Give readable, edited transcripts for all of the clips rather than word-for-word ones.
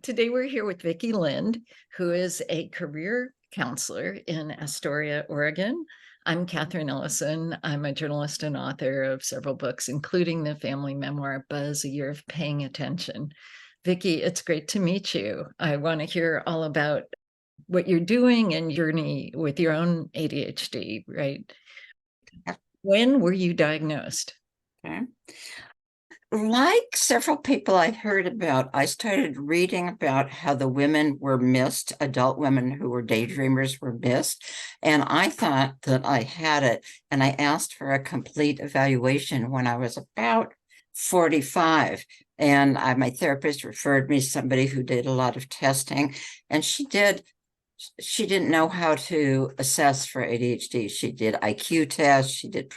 Today we're here with Vicki Lind, who is a career counselor in Astoria, Oregon. I'm Katherine Ellison. I'm a journalist and author of several books, including the family memoir, Buzz, A Year of Paying Attention. Vicki, it's great to meet you. I want to hear all about what you're doing and journey with your own ADHD, right? When were you diagnosed? Okay. Like several people I heard about, I started reading about how the women were missed, adult women who were daydreamers were missed. And I thought that I had it. And I asked for a complete evaluation when I was about 45. And my therapist referred me to somebody who did a lot of testing. And she didn't know how to assess for ADHD. She did IQ tests, she did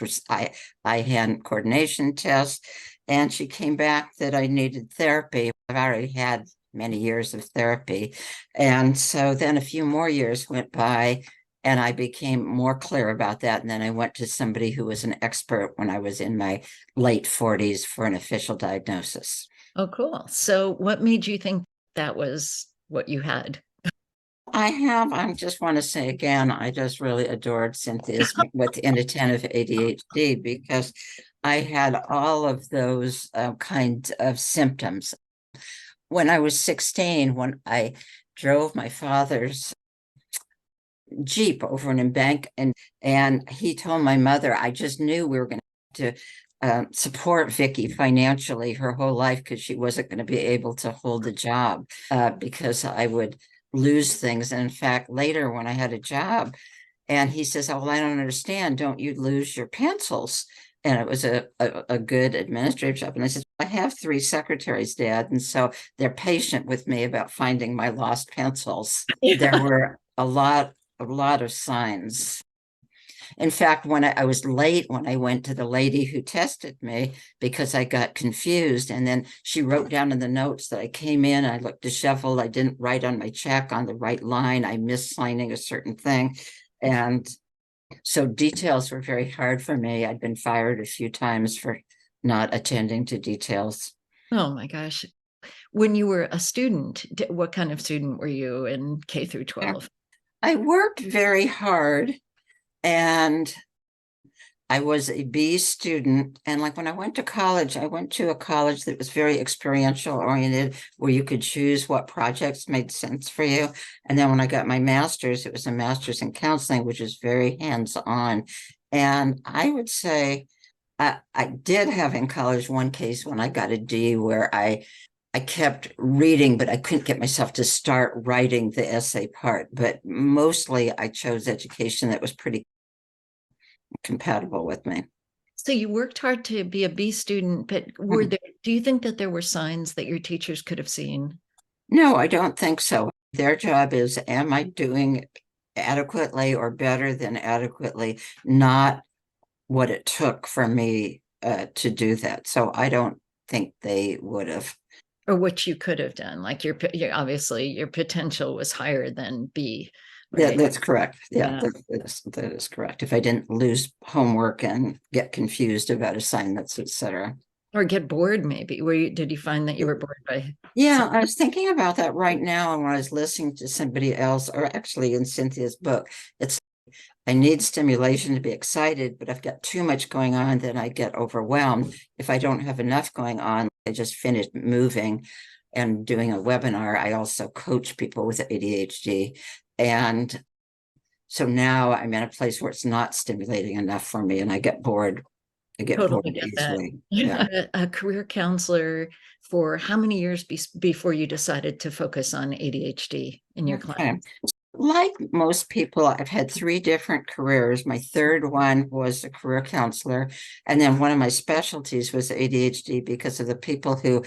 eye-hand coordination tests, and she came back that I needed therapy. I've already had many years of therapy. And so then a few more years went by and I became more clear about that. And then I went to somebody who was an expert when I was in my late 40s for an official diagnosis. Oh, cool. So what made you think that was what you had? I just want to say again, I just really adored Cynthia's with inattentive ADHD because I had all of those kind of symptoms. When I was 16, when I drove my father's Jeep over an embankment, and he told my mother, I just knew we were going to support Vicki financially her whole life because she wasn't going to be able to hold a job because I would lose things. And in fact, later when I had a job, and he says, oh, well, I don't understand. Don't you lose your pencils? And it was a good administrative job. And I said, I have 3 secretaries, Dad. And so they're patient with me about finding my lost pencils. There were a lot of signs. In fact, when I was late, when I went to the lady who tested me because I got confused, and then she wrote down in the notes that I came in, I looked disheveled, I didn't write on my check on the right line, I missed signing a certain thing. And so details were very hard for me. I'd been fired a few times for not attending to details. Oh my gosh. When you were a student, what kind of student were you in K through 12? I worked very hard and I was a B student. And like when I went to college, I went to a college that was very experiential oriented, where you could choose what projects made sense for you. And then when I got my master's, it was a master's in counseling, which is very hands-on. And I would say I did have in college one case when I got a D where I kept reading, but I couldn't get myself to start writing the essay part. But mostly I chose education that was pretty compatible with me. So you worked hard to be a B student, but do you think that there were signs that your teachers could have seen? No, I don't think so. Their job is, am I doing adequately or better than adequately, not what it took for me to do that. So I don't think they would have. Or what you could have done. Like obviously your potential was higher than B. Yeah, Right? that's correct. Yeah, that is correct. If I didn't lose homework and get confused about assignments, etc. Or get bored, maybe. Did you find that you were bored by Yeah, I was thinking about that right now. And when I was listening to somebody else, or actually in Cynthia's book, it's I need stimulation to be excited, but I've got too much going on, then I get overwhelmed. If I don't have enough going on, I just finished moving and doing a webinar. I also coach people with ADHD. And so now I'm in a place where it's not stimulating enough for me and I get bored. I get bored totally get that. easily. Yeah. A career counselor for how many years before you decided to focus on ADHD in your client? Like most people, I've had 3 different careers. My third one was a career counselor. And then one of my specialties was ADHD because of the people who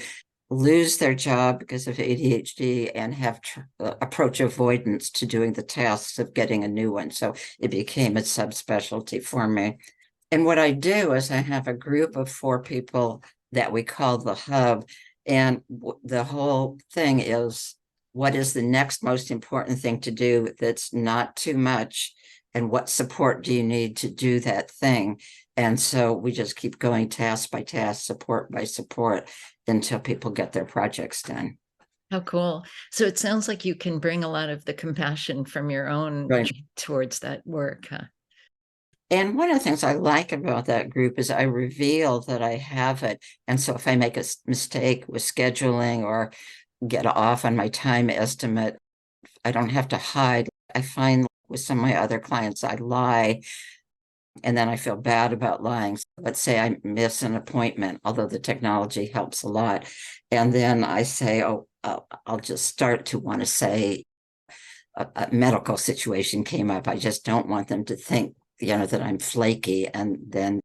lose their job because of ADHD and have approach avoidance to doing the tasks of getting a new one. So it became a subspecialty for me. And what I do is I have a group of 4 people that we call the hub. And the whole thing is, what is the next most important thing to do that's not too much? And what support do you need to do that thing? And so we just keep going task by task, support by support, until people get their projects done. How cool. So it sounds like you can bring a lot of the compassion from your own Right. towards that work, huh? And one of the things I like about that group is I reveal that I have it. And so if I make a mistake with scheduling or get off on my time estimate, I don't have to hide. I find with some of my other clients, I lie and then I feel bad about lying. So let's say I miss an appointment, although the technology helps a lot. And then I say, oh, I'll just start to want to say a medical situation came up. I just don't want them to think, that I'm flaky. And then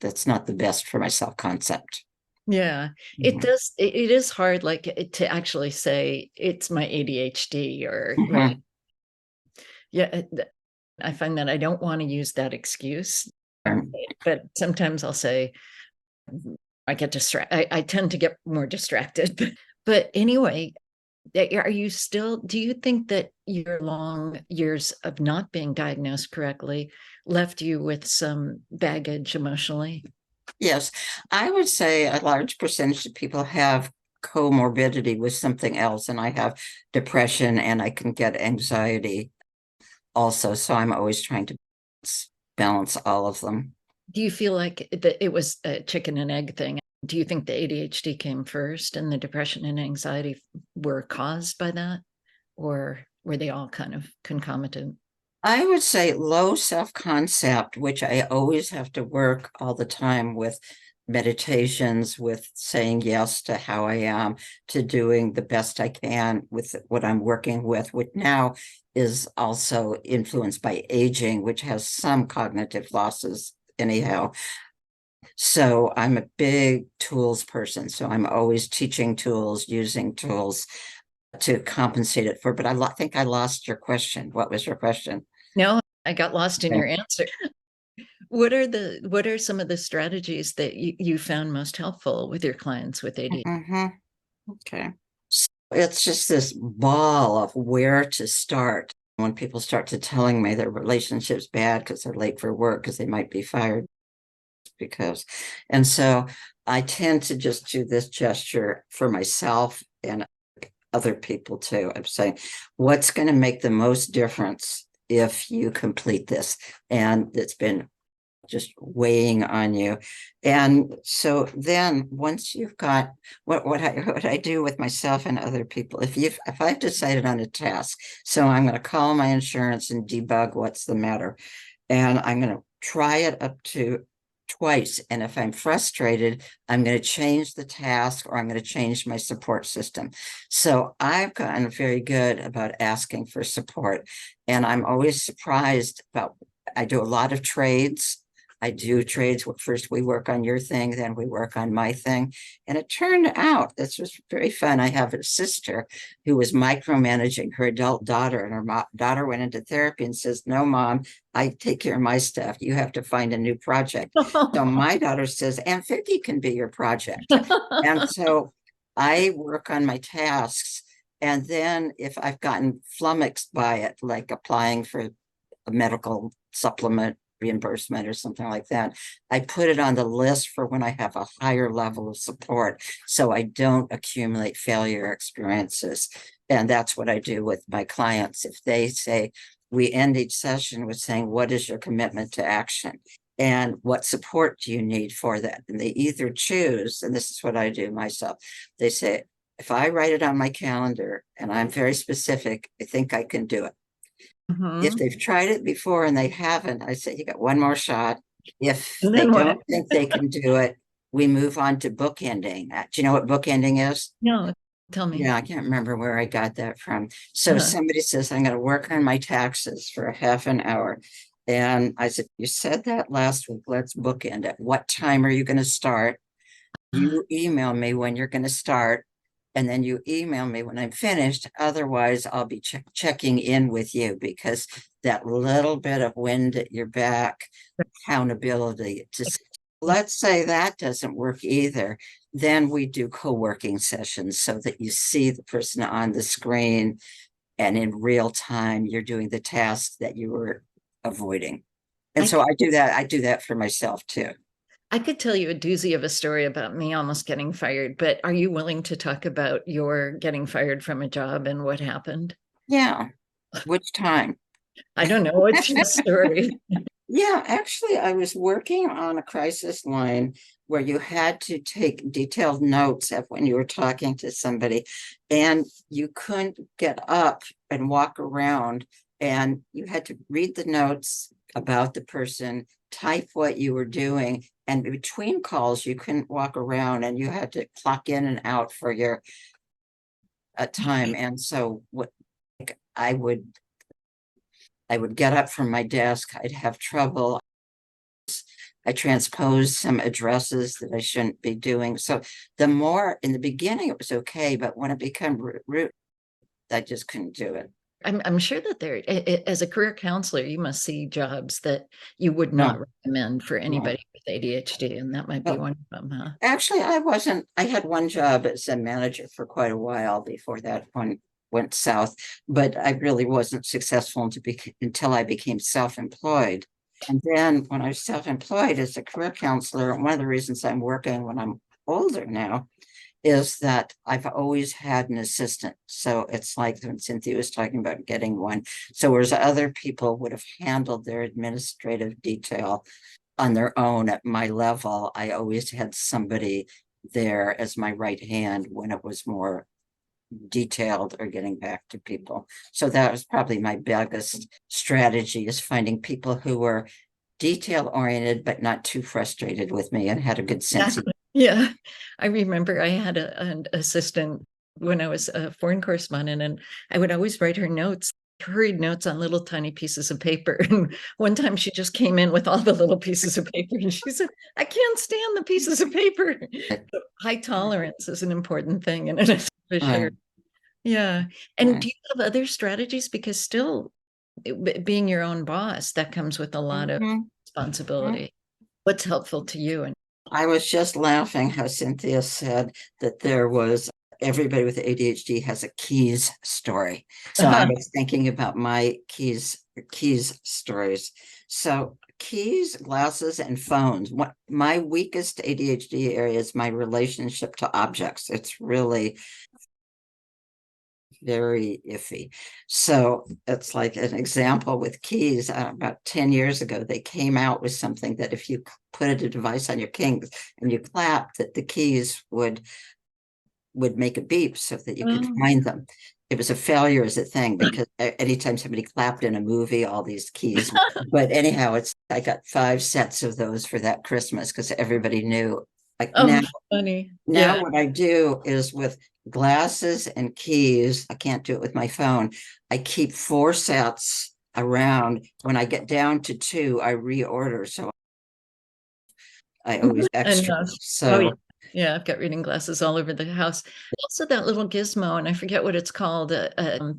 that's not the best for my self-concept. Yeah, it does. It is hard, like to actually say it's my ADHD or right. Mhm. Yeah, I find that I don't want to use that excuse, Um, but sometimes I'll say I get distracted. I tend to get more distracted. But anyway, are you still, do you think that your long years of not being diagnosed correctly left you with some baggage emotionally? Yes, I would say a large percentage of people have comorbidity with something else, and I have depression and I can get anxiety also. So I'm always trying to balance all of them. Do you feel like that it was a chicken and egg thing? Do you think the ADHD came first and the depression and anxiety were caused by that? Or were they all kind of concomitant? I would say low self-concept, which I always have to work all the time with meditations, with saying yes to how I am, to doing the best I can with what I'm working with, which now is also influenced by aging, which has some cognitive losses anyhow. So I'm a big tools person. So I'm always teaching tools, using tools to compensate it for. But think I lost your question. What was your question? No, I got lost in Okay. your answer. What are some of the strategies that you found most helpful with your clients with ADHD? Mhm. Okay. So it's just this ball of where to start. When people start to telling me their relationship's bad because they're late for work because they might be fired because, and so I tend to just do this gesture for myself and other people too. I'm saying, what's going to make the most difference if you complete this? And it's been just weighing on you. And so then once you've got what I do with myself and other people, if I've decided on a task, so I'm going to call my insurance and debug what's the matter. And I'm going to try it up to twice. And if I'm frustrated, I'm going to change the task or I'm going to change my support system. So I've gotten very good about asking for support. And I'm always surprised about, I do a lot of trades. I do trades. First we work on your thing, then we work on my thing. And it turned out this was very fun. I have a sister who was micromanaging her adult daughter, and her daughter went into therapy and says, "No, mom, I take care of my stuff. You have to find a new project." So my daughter says, "And Vicki can be your project." And so I work on my tasks. And then if I've gotten flummoxed by it, like applying for a medical supplement reimbursement or something like that, I put it on the list for when I have a higher level of support so I don't accumulate failure experiences. And that's what I do with my clients. If they say, we end each session with saying, what is your commitment to action? And what support do you need for that? And they either choose, and this is what I do myself, they say, if I write it on my calendar and I'm very specific, I think I can do it. If Mhm. they've tried it before and they haven't, I say, you got one more shot. If And they then what? don't think they can do it, we move on to bookending. Do you know what bookending is? No, tell me. Yeah, I can't remember where I got that from. So Uh, somebody says, I'm going to work on my taxes for a half an hour. And I said, you said that last week. Let's bookend it. What time are you going to start? You email me when you're going to start. And then you email me when I'm finished. Otherwise, I'll be checking in with you because that little bit of wind at your back, accountability. Let's say that doesn't work either. Then we do co-working sessions so that you see the person on the screen and in real time, you're doing the task that you were avoiding. And I so I do that. I do that for myself too. I could tell you a doozy of a story about me almost getting fired, but are you willing to talk about your getting fired from a job and what happened? Yeah. Which time? I don't know. It's your story. Yeah, actually, I was working on a crisis line where you had to take detailed notes of when you were talking to somebody, and you couldn't get up and walk around, and you had to read the notes about the person, type what you were doing, and between calls, you couldn't walk around, and you had to clock in and out for your time. And so, what I would I would get up from my desk, I'd have trouble. I transposed some addresses that I shouldn't be doing. So the more in the beginning, it was okay, but when it became root, I just couldn't do it. I'm sure that as a career counselor, you must see jobs that you would No, not recommend for no. anybody with ADHD, and that might be Oh, one of them, huh? actually, I had one job as a manager for quite a while before that one went south, but I really wasn't successful until I became self-employed. And then when I was self-employed as a career counselor, one of the reasons I'm working when I'm older now is that I've always had an assistant. So it's like when Cynthia was talking about getting one. So whereas other people would have handled their administrative detail on their own at my level, I always had somebody there as my right hand when it was more detailed or getting back to people. So that was probably my biggest strategy, is finding people who were detail oriented but not too frustrated with me and had a good sense of. Yeah, I remember I had an assistant when I was a foreign correspondent, and I would always write her notes, hurried notes on little tiny pieces of paper. And one time she just came in with all the little pieces of paper, and she said, "I can't stand the pieces of paper." So high tolerance is an important thing in it, for sure. Right. Yeah. And Right. do you have other strategies? Because still, being your own boss, that comes with a lot of Mhm. responsibility. What's helpful to you? And I was just laughing how Cynthia said that there was everybody with ADHD has a keys story. So I was thinking about my keys stories. So keys, glasses, and phones. What my weakest ADHD area is my relationship to objects. It's really very iffy. So it's like an example with keys. About 10 years ago, they came out with something that if you put a device on your keys and you clap, that the keys would make a beep so that you could find them. It was a failure as a thing because anytime somebody clapped in a movie, all these keys. But anyhow, I got 5 sets of those for that Christmas because everybody knew. Like oh, funny. now Yeah. what I do is with glasses and keys, I can't do it with my phone. I keep 4 sets around. When I get down to 2, I reorder. So I always extra. Enough. Oh, yeah. So Yeah, I've got reading glasses all over the house. Also, that little gizmo, and I forget what it's called, a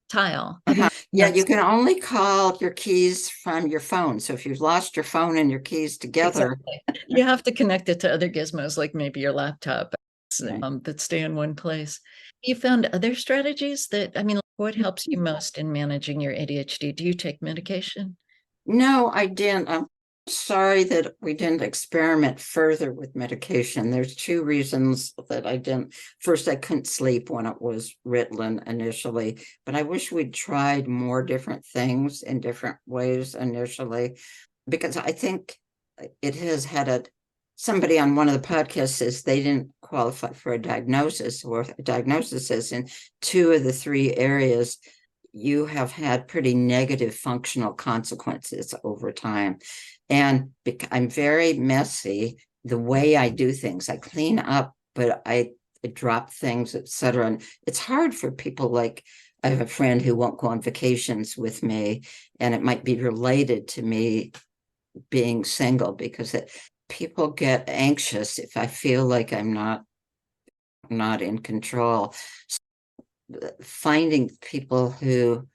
tile. Have you? yeah, you can only call your keys from your phone. So if you've lost your phone and your keys together, Exactly. You have to connect it to other gizmos, like maybe your laptop, right. that stay in one place. You found other strategies that, I mean, what helps you most in managing your ADHD? Do you take medication? No, I didn't. I'm sorry that we didn't experiment further with medication. There's 2 reasons that I didn't. First, I couldn't sleep when it was Ritalin initially, but I wish we'd tried more different things in different ways initially, because I think it has had somebody on one of the podcasts says they didn't qualify for a diagnosis, or a diagnosis says in 2 of the 3 areas you have had pretty negative functional consequences over time. And I'm very messy the way I do things. I clean up, but I drop things, etc. And it's hard for people. Like I have a friend who won't go on vacations with me, and it might be related to me being single, because people get anxious if I feel like I'm not in control. Finding people who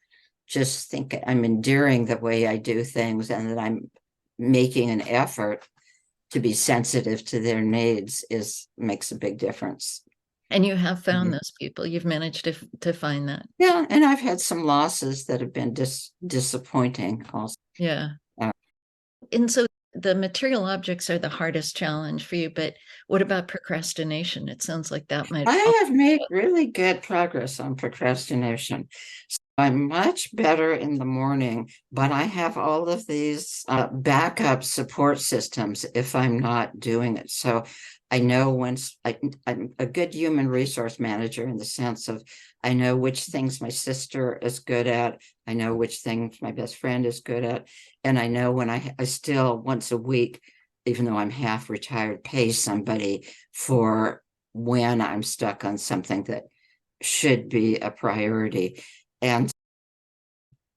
just think I'm endearing the way I do things and that I'm making an effort to be sensitive to their needs makes a big difference. And you have found Mhm. those people. You've managed to find that. Yeah, and I've had some losses that have been disappointing also. Yeah. Uh, And so the material objects are the hardest challenge for you, but what about procrastination? It sounds like that might. I have made really good progress on procrastination. So I'm much better in the morning, but I have all of these backup support systems if I'm not doing it. So I know I'm a good human resource manager in the sense of I know which things my sister is good at. I know which things my best friend is good at. And I know when I still once a week, even though I'm half retired, pay somebody for when I'm stuck on something that should be a priority. And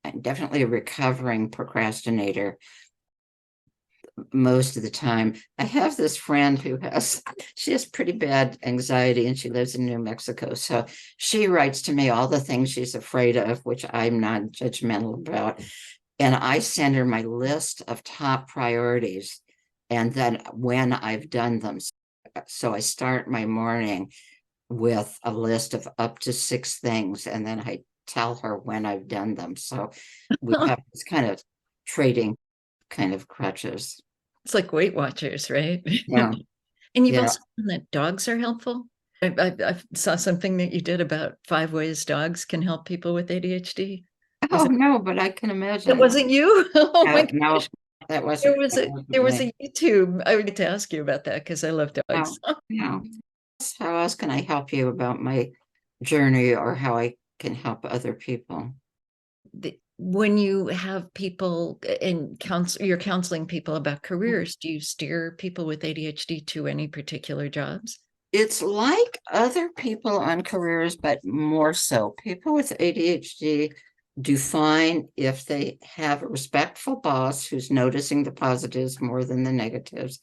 I'm definitely a recovering procrastinator most of the time. I have this friend she has pretty bad anxiety and she lives in New Mexico. So she writes to me all the things she's afraid of, which I'm not judgmental about. And I send her my list of top priorities and then when I've done them. So I start my morning with a list of up to 6 things, and then I tell her when I've done them. So we have this kind of trading kind of crutches. It's like Weight Watchers, right? Yeah. And you've Yeah. also found that dogs are helpful. I saw something that you did about 5 ways dogs can help people with ADHD. Oh no, but I can That imagine. wasn't you? Oh my No, gosh. that There wasn't was that a wasn't there was me. a YouTube. I would get to ask you about that because I love No, dogs. no. How else can I help you about my journey or how I can help other people? When you have people in counsel, you're counseling people about careers, do you steer people with ADHD to any particular jobs? It's like other people on careers, but more so. People with ADHD do fine if they have a respectful boss who's noticing the positives more than the negatives.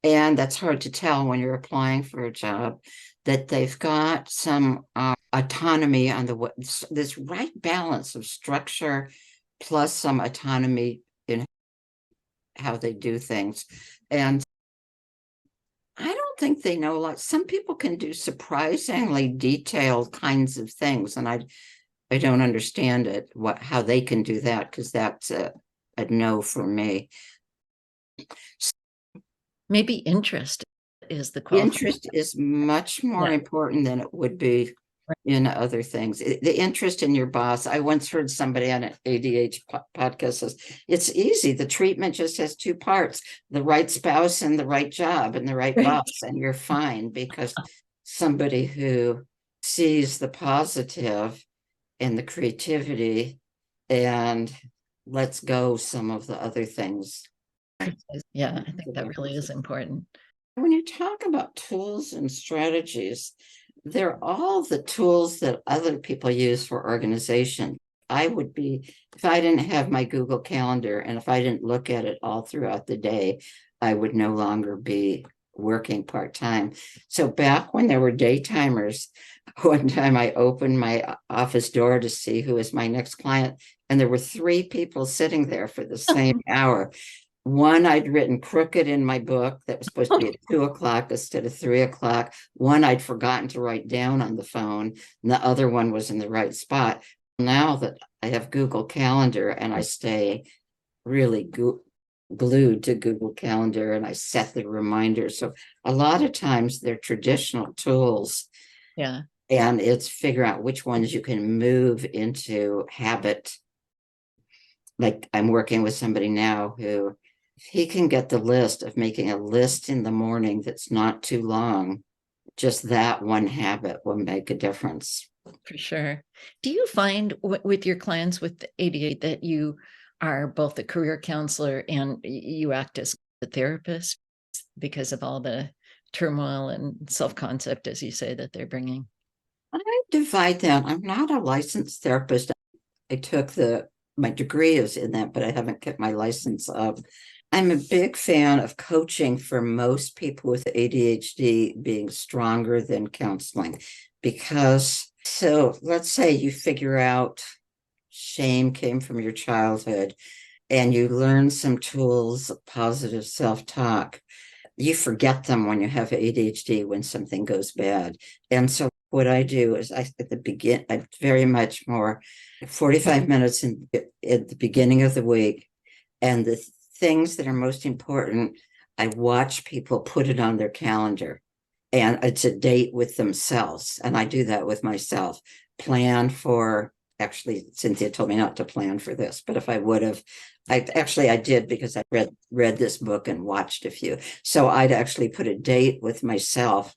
And that's hard to tell when you're applying for a job, that they've got some autonomy on this right balance of structure plus some autonomy in how they do things. And I don't think they know a lot. Some people can do surprisingly detailed kinds of things, and I don't understand how they can do that, because that's a no for me. Maybe interest is the qualifier. Interest is much more Yeah. important than it would be in other things. The interest in your boss. I once heard somebody on an ADHD podcast says, it's easy. The treatment just has 2 parts, the right spouse and the right job and the right Right. boss, and you're fine, because somebody who sees the positive and the creativity and lets go some of the other things. Yeah, I think that really is important. When you talk about tools and strategies, they're all the tools that other people use for organization. If I didn't have my Google Calendar and if I didn't look at it all throughout the day, I would no longer be working part-time. So back when there were daytimers, one time I opened my office door to see who was my next client, and there were 3 people sitting there for the same hour. One I'd written crooked in my book that was supposed to be at 2 o'clock instead of 3 o'clock. One I'd forgotten to write down on the phone, and the other one was in the right spot. Now that I have Google Calendar and I stay really glued to Google Calendar and I set the reminders. So a lot of times they're traditional tools. Yeah. And it's figure out which ones you can move into habit. Like I'm working with somebody now who, if he can get the list of making a list in the morning that's not too long, just that one habit will make a difference. For sure. Do you find with your clients with ADHD that you are both a career counselor and you act as a therapist because of all the turmoil and self-concept, as you say, that they're bringing? I divide that. I'm not a licensed therapist. I took my degree is in that, but I haven't kept my license up. I'm a big fan of coaching for most people with ADHD being stronger than counseling, because so let's say you figure out shame came from your childhood and you learn some tools of positive self-talk. You forget them when you have ADHD when something goes bad. And so what I do is I very much more 45 minutes at the beginning of the week. And the things that are most important, I watch people put it on their calendar, and it's a date with themselves. And I do that with myself. Plan for, actually, Cynthia told me not to plan for this, but if I would have, I did, because I read this book and watched a few. So I'd actually put a date with myself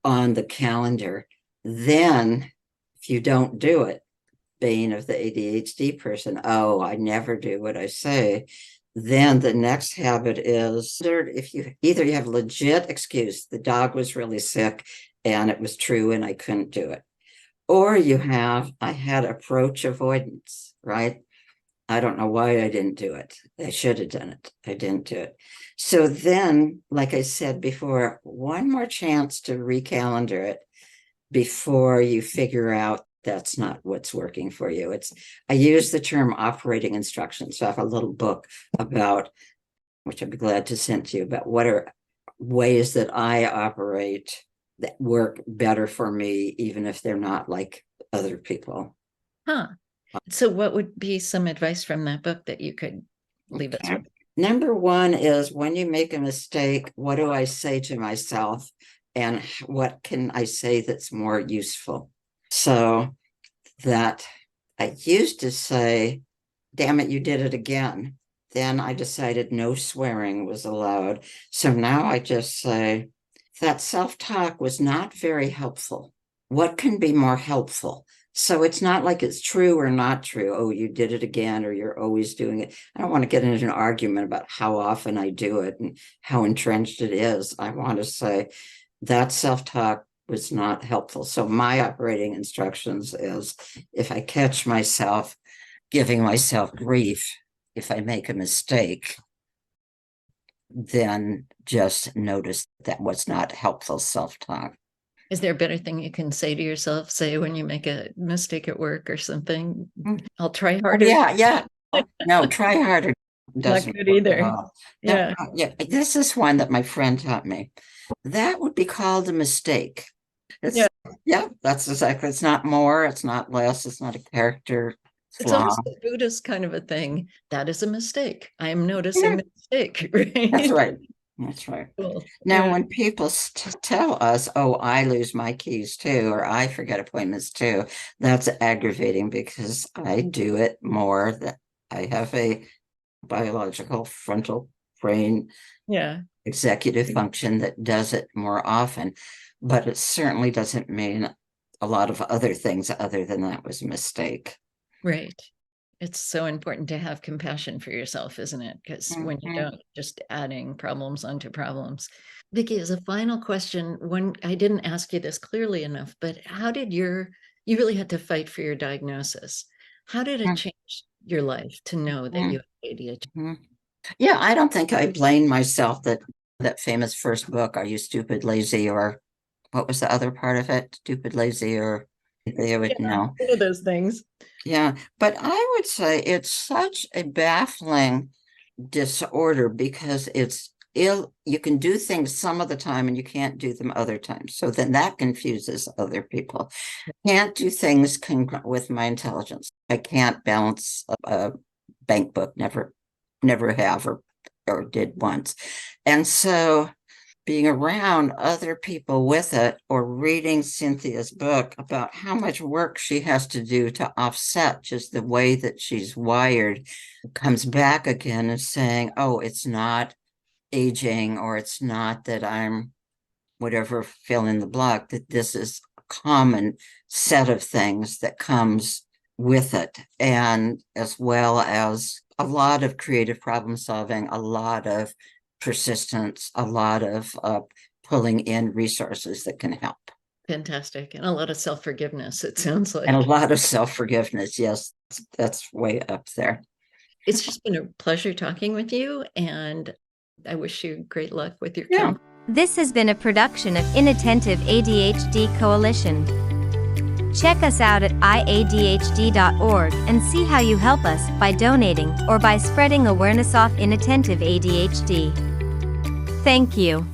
on the calendar. Then if you don't do it, bane of the ADHD person, oh, I never do what I say. Then the next habit is, if you have legit excuse, the dog was really sick and it was true and I couldn't do it. Or I had approach avoidance, right? I don't know why I didn't do it. I should have done it. I didn't do it. So then, like I said before, one more chance to recalendar it before you figure out that's not what's working for you. I use the term operating instructions. So I have a little book about, which I'd be glad to send to you, about what are ways that I operate that work better for me, even if they're not like other people. Huh. So what would be some advice from that book that you could leave us with? Number one is, when you make a mistake, what do I say to myself? And what can I say that's more useful? So that I used to say, damn it, you did it again. Then I decided no swearing was allowed. So now I just say, that self-talk was not very helpful. What can be more helpful? So it's not like it's true or not true. Oh, you did it again, or you're always doing it. I don't want to get into an argument about how often I do it and how entrenched it is. I want to say that self-talk was not helpful. So my operating instructions is, if I catch myself giving myself grief, if I make a mistake, then just notice that was not helpful self-talk. Is there a better thing you can say to yourself, say when you make a mistake at work or something? I'll try harder. Yeah. No, try harder doesn't not good either. Yeah. This is one that my friend taught me. That would be called a mistake. That's exactly. It's not more, it's not less, it's not a character flaw. It's almost a Buddhist kind of a thing. That is a mistake. I am noticing the mistake. Right? That's right. Cool. Now, when people tell us, oh, I lose my keys too, or I forget appointments too, that's aggravating, because I do it more. That I have a biological frontal brain executive function that does it more often, but it certainly doesn't mean a lot of other things other than that was a mistake. Right. It's so important to have compassion for yourself, isn't it? Because when you don't, just adding problems onto problems. Vicki, as a final question, I didn't ask you this clearly enough, but how did you really had to fight for your diagnosis. How did it change your life to know that you had ADHD? Yeah, I don't think I blame myself that famous first book, Are You Stupid, Lazy, or what was the other part of it? Stupid, Lazy, or they would know. One of those things. Yeah, but I would say it's such a baffling disorder, because it's ill. You can do things some of the time and you can't do them other times. So then that confuses other people. Can't do things with my intelligence. I can't balance a bank book, never have, or did once. And so being around other people with it, or reading Cynthia's book about how much work she has to do to offset just the way that she's wired, comes back again and saying, oh, it's not aging, or it's not that I'm whatever, fill in the blank, that this is a common set of things that comes with it. And as well as a lot of creative problem solving, a lot of persistence, a lot of pulling in resources that can help. Fantastic. And a lot of self-forgiveness, it sounds like. And a lot of self-forgiveness. Yes, that's way up there. It's just been a pleasure talking with you, and I wish you great luck with your camp. This has been a production of Inattentive ADHD Coalition. Check us out at adhdstruggles.org and see how you help us by donating or by spreading awareness of inattentive ADHD. Thank you.